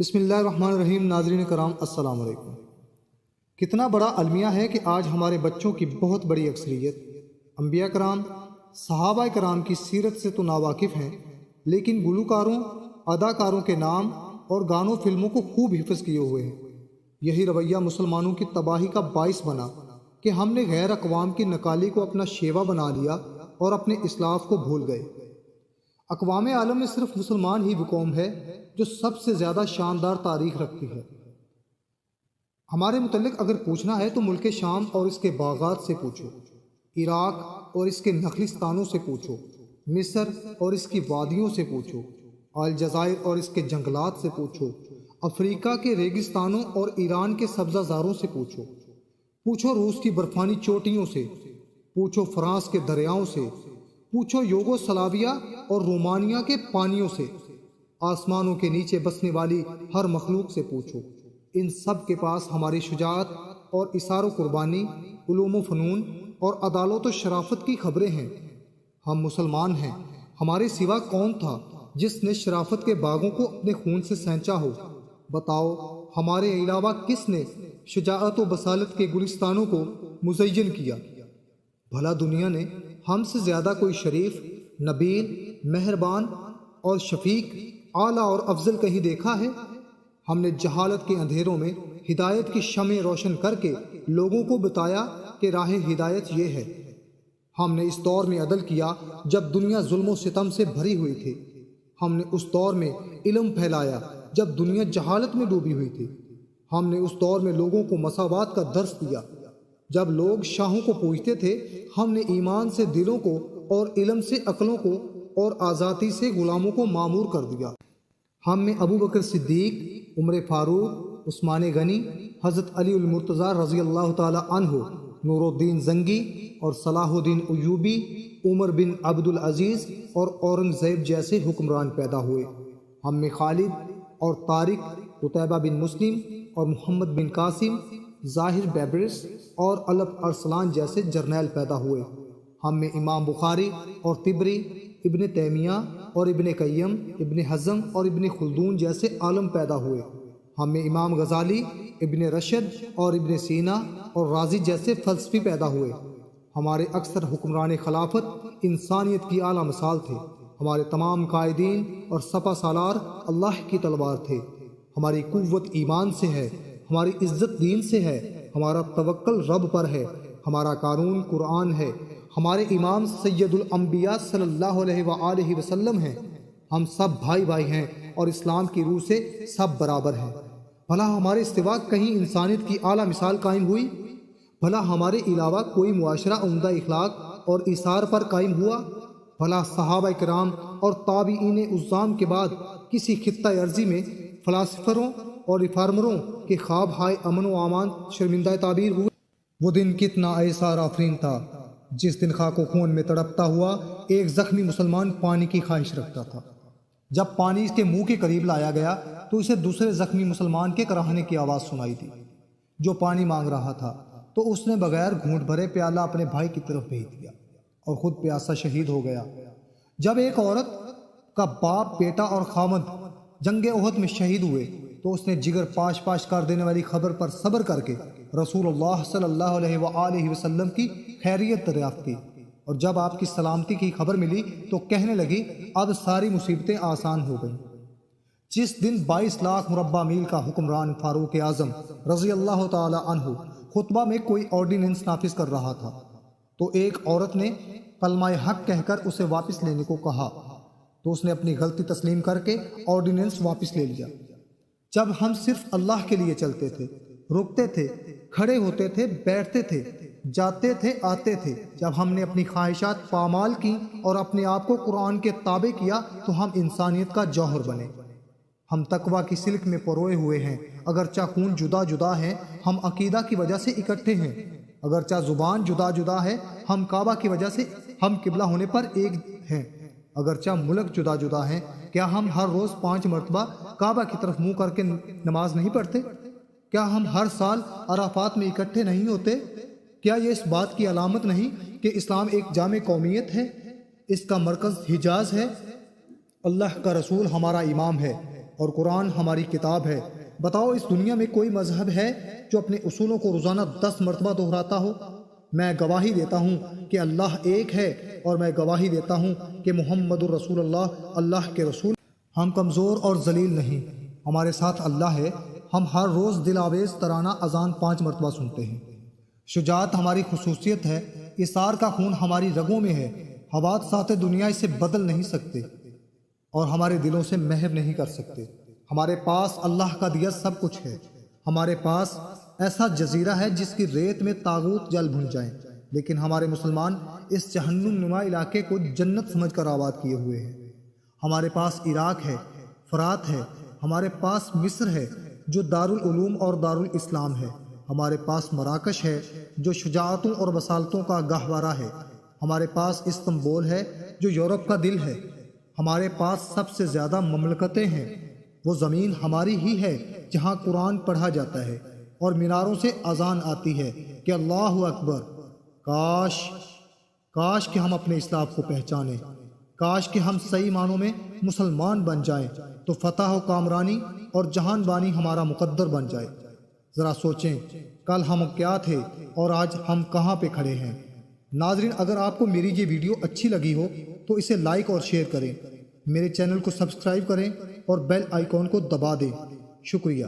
بسم اللہ الرحمن الرحیم۔ ناظرین کرام السلام علیکم۔ کتنا بڑا المیہ ہے کہ آج ہمارے بچوں کی بہت بڑی اکثریت انبیاء کرام، صحابہ کرام کی سیرت سے تو ناواقف ہیں، لیکن گلوکاروں، اداکاروں کے نام اور گانوں فلموں کو خوب حفظ کیے ہوئے ہیں۔ یہی رویہ مسلمانوں کی تباہی کا باعث بنا کہ ہم نے غیر اقوام کی نقالی کو اپنا شیوا بنا لیا اور اپنے اسلاف کو بھول گئے۔ اقوام عالم میں صرف مسلمان ہی وہ قوم ہے جو سب سے زیادہ شاندار تاریخ رکھتی ہے۔ ہمارے متعلق اگر پوچھنا ہے تو ملک شام اور اس کے باغات سے پوچھو، عراق اور اس کے نخلستانوں سے پوچھو، مصر اور اس کی وادیوں سے پوچھو، الجزائر اور اس کے جنگلات سے پوچھو، افریقہ کے ریگستانوں اور ایران کے سبزہ زاروں سے پوچھو روس کی برفانی چوٹیوں سے، پوچھو فرانس کے دریاؤں سے، پوچھو یوگوسلاویہ اور رومانیہ کے پانیوں سے، آسمانوں کے نیچے بسنے والی ہر مخلوق سے پوچھو۔ ان سب کے پاس ہماری شجاعت اور اثار و قربانی، علوم و فنون اور عدالت و شرافت کی خبریں ہیں۔ ہم مسلمان ہیں، ہمارے سوا کون تھا جس نے شرافت کے باغوں کو اپنے خون سے سینچا ہو؟ بتاؤ، ہمارے علاوہ کس نے شجاعت و بصالت کے گلستانوں کو مزین کیا؟ بھلا دنیا نے ہم سے زیادہ کوئی شریف، نبیل، مہربان اور شفیق، اعلیٰ اور افضل کہیں دیکھا ہے؟ ہم نے جہالت کے اندھیروں میں ہدایت کی شمع روشن کر کے لوگوں کو بتایا کہ راہ ہدایت یہ ہے۔ ہم نے اس دور میں عدل کیا جب دنیا ظلم و ستم سے بھری ہوئی تھی۔ ہم نے اس دور میں علم پھیلایا جب دنیا جہالت میں ڈوبی ہوئی تھی۔ ہم نے اس دور میں لوگوں کو مساوات کا درس دیا جب لوگ شاہوں کو پوجتے تھے۔ ہم نے ایمان سے دلوں کو اور علم سے عقلوں کو اور آزادی سے غلاموں کو معمور کر دیا۔ ہم میں ابو بکر صدیق، عمر فاروق، عثمان غنی، حضرت علی المرتضیٰ رضی اللہ تعالی عنہ، نور الدین زنگی اور صلاح الدین ایوبی، عمر بن عبد العزیز اور اورنگزیب جیسے حکمران پیدا ہوئے۔ ہم میں خالد اور طارق، قتیبہ بن مسلم اور محمد بن قاسم، ظاہر بیبرس اور الپ ارسلان جیسے جرنیل پیدا ہوئے۔ ہم میں امام بخاری اور طبری، ابن تیمیہ اور ابن قیم، ابن حزم اور ابن خلدون جیسے عالم پیدا ہوئے۔ ہم میں امام غزالی، ابن رشد اور ابن سینا اور رازی جیسے فلسفی پیدا ہوئے۔ ہمارے اکثر حکمران خلافت انسانیت کی اعلیٰ مثال تھے۔ ہمارے تمام قائدین اور سپہ سالار اللہ کی تلوار تھے۔ ہماری قوت ایمان سے ہے، ہماری عزت دین سے ہے، ہمارا توکل رب پر ہے، ہمارا قانون قرآن ہے، ہمارے امام سید الانبیاء صلی اللہ علیہ وآلہ وسلم ہیں۔ ہم سب بھائی بھائی ہیں اور اسلام کی روح سے سب برابر ہیں۔ بھلا ہمارے سوا کہیں انسانیت کی اعلیٰ مثال قائم ہوئی؟ بھلا ہمارے علاوہ کوئی معاشرہ عمدہ اخلاق اور ایثار پر قائم ہوا؟ بھلا صحابہ کرام اور تابعین عظام کے بعد کسی خطہ ارضی میں فلاسفروں اور ریفارمروں کے خواب ہائے امن و امان شرمندہ تعبیر ہوئے؟ وہ دن کتنا ایثار آفرین تھا جس دن خاک و خون میں تڑپتا ہوا ایک زخمی مسلمان پانی کی خواہش رکھتا تھا۔ جب پانی اس کے منہ کے قریب لایا گیا تو اسے دوسرے زخمی مسلمان کے کراہنے کی آواز سنائی دی جو پانی مانگ رہا تھا، تو اس نے بغیر گھونٹ بھرے پیالہ اپنے بھائی کی طرف بھیج دیا اور خود پیاسا شہید ہو گیا۔ جب ایک عورت کا باپ، بیٹا اور خاوند جنگ احد میں شہید ہوئے تو اس نے جگر پاش پاش کر دینے والی خبر پر صبر کر کے رسول اللہ صلی اللہ علیہ وآلہ وسلم کی خیریت دریافت کی، اور جب آپ کی سلامتی کی خبر ملی تو کہنے لگی اب ساری مصیبتیں آسان ہو گئیں۔ جس دن 22 لاکھ مربع میل کا حکمران فاروق اعظم رضی اللہ تعالی عنہ خطبہ میں کوئی آرڈیننس نافذ کر رہا تھا تو ایک عورت نے کلمہ حق کہہ کر اسے واپس لینے کو کہا، تو اس نے اپنی غلطی تسلیم کر کے آرڈیننس واپس لے لیا۔ جب ہم صرف اللہ کے لیے چلتے تھے، رکتے تھے، کھڑے ہوتے تھے، بیٹھتے تھے، جاتے تھے، آتے تھے، جب ہم نے اپنی خواہشات پامال کی اور اپنے آپ کو قرآن کے تابع کیا تو ہم انسانیت کا جوہر بنے۔ ہم تقویٰ کی سلک میں پروئے ہوئے ہیں، اگرچہ خون جدا جدا ہے، ہم عقیدہ کی وجہ سے اکٹھے ہیں۔ اگرچہ زبان جدا جدا ہے، ہم کعبہ کی وجہ سے ہم قبلہ ہونے پر ایک ہیں۔ اگرچہ ملک جدا جدا ہیں، کیا ہم ہر روز 5 مرتبہ کعبہ کی طرف منہ کر کے نماز نہیں پڑھتے؟ کیا ہم ہر سال عرفات میں اکٹھے نہیں ہوتے؟ کیا یہ اس بات کی علامت نہیں کہ اسلام ایک جامع قومیت ہے، اس کا مرکز حجاز ہے؟ اللہ کا رسول ہمارا امام ہے، اور قرآن ہماری کتاب ہے۔ بتاؤ اس دنیا میں کوئی مذہب ہے جو اپنے اصولوں کو روزانہ 10 مرتبہ دہراتا ہو؟ میں گواہی دیتا ہوں کہ اللہ ایک ہے، اور میں گواہی دیتا ہوں کہ محمد الرسول اللہ کے رسول۔ ہم کمزور اور ذلیل نہیں، ہمارے ساتھ اللہ ہے۔ ہم ہر روز دل آویز ترانہ اذان 5 مرتبہ سنتے ہیں۔ شجاعت ہماری خصوصیت ہے، اثار کا خون ہماری رگوں میں ہے۔ حوادثات دنیا اسے بدل نہیں سکتے اور ہمارے دلوں سے محو نہیں کر سکتے۔ ہمارے پاس اللہ کا دیا سب کچھ ہے۔ ہمارے پاس ایسا جزیرہ ہے جس کی ریت میں طاغوت جل بھن جائیں، لیکن ہمارے مسلمان اس جہنم نما علاقے کو جنت سمجھ کر آباد کیے ہوئے ہیں۔ ہمارے پاس عراق ہے، فرات ہے، ہمارے پاس مصر ہے جو دارالعلوم اور دارالاسلام ہے، ہمارے پاس مراکش ہے جو شجاعتوں اور بصالتوں کا گہوارہ ہے، ہمارے پاس استنبول ہے جو یورپ کا دل ہے، ہمارے پاس سب سے زیادہ مملکتیں ہیں۔ وہ زمین ہماری ہی ہے جہاں قرآن پڑھا جاتا ہے اور میناروں سے اذان آتی ہے کہ اللہ اکبر۔ کاش کہ ہم اپنے اسلام کو پہچانیں، کاش کہ ہم صحیح معنوں میں مسلمان بن جائیں تو فتح و کامرانی اور جہان بانی ہمارا مقدر بن جائے۔ ذرا سوچیں، کل ہم کیا تھے اور آج ہم کہاں پہ کھڑے ہیں۔ ناظرین، اگر آپ کو میری یہ ویڈیو اچھی لگی ہو تو اسے لائک اور شیئر کریں، میرے چینل کو سبسکرائب کریں اور بیل آئیکن کو دبا دیں۔ شکریہ۔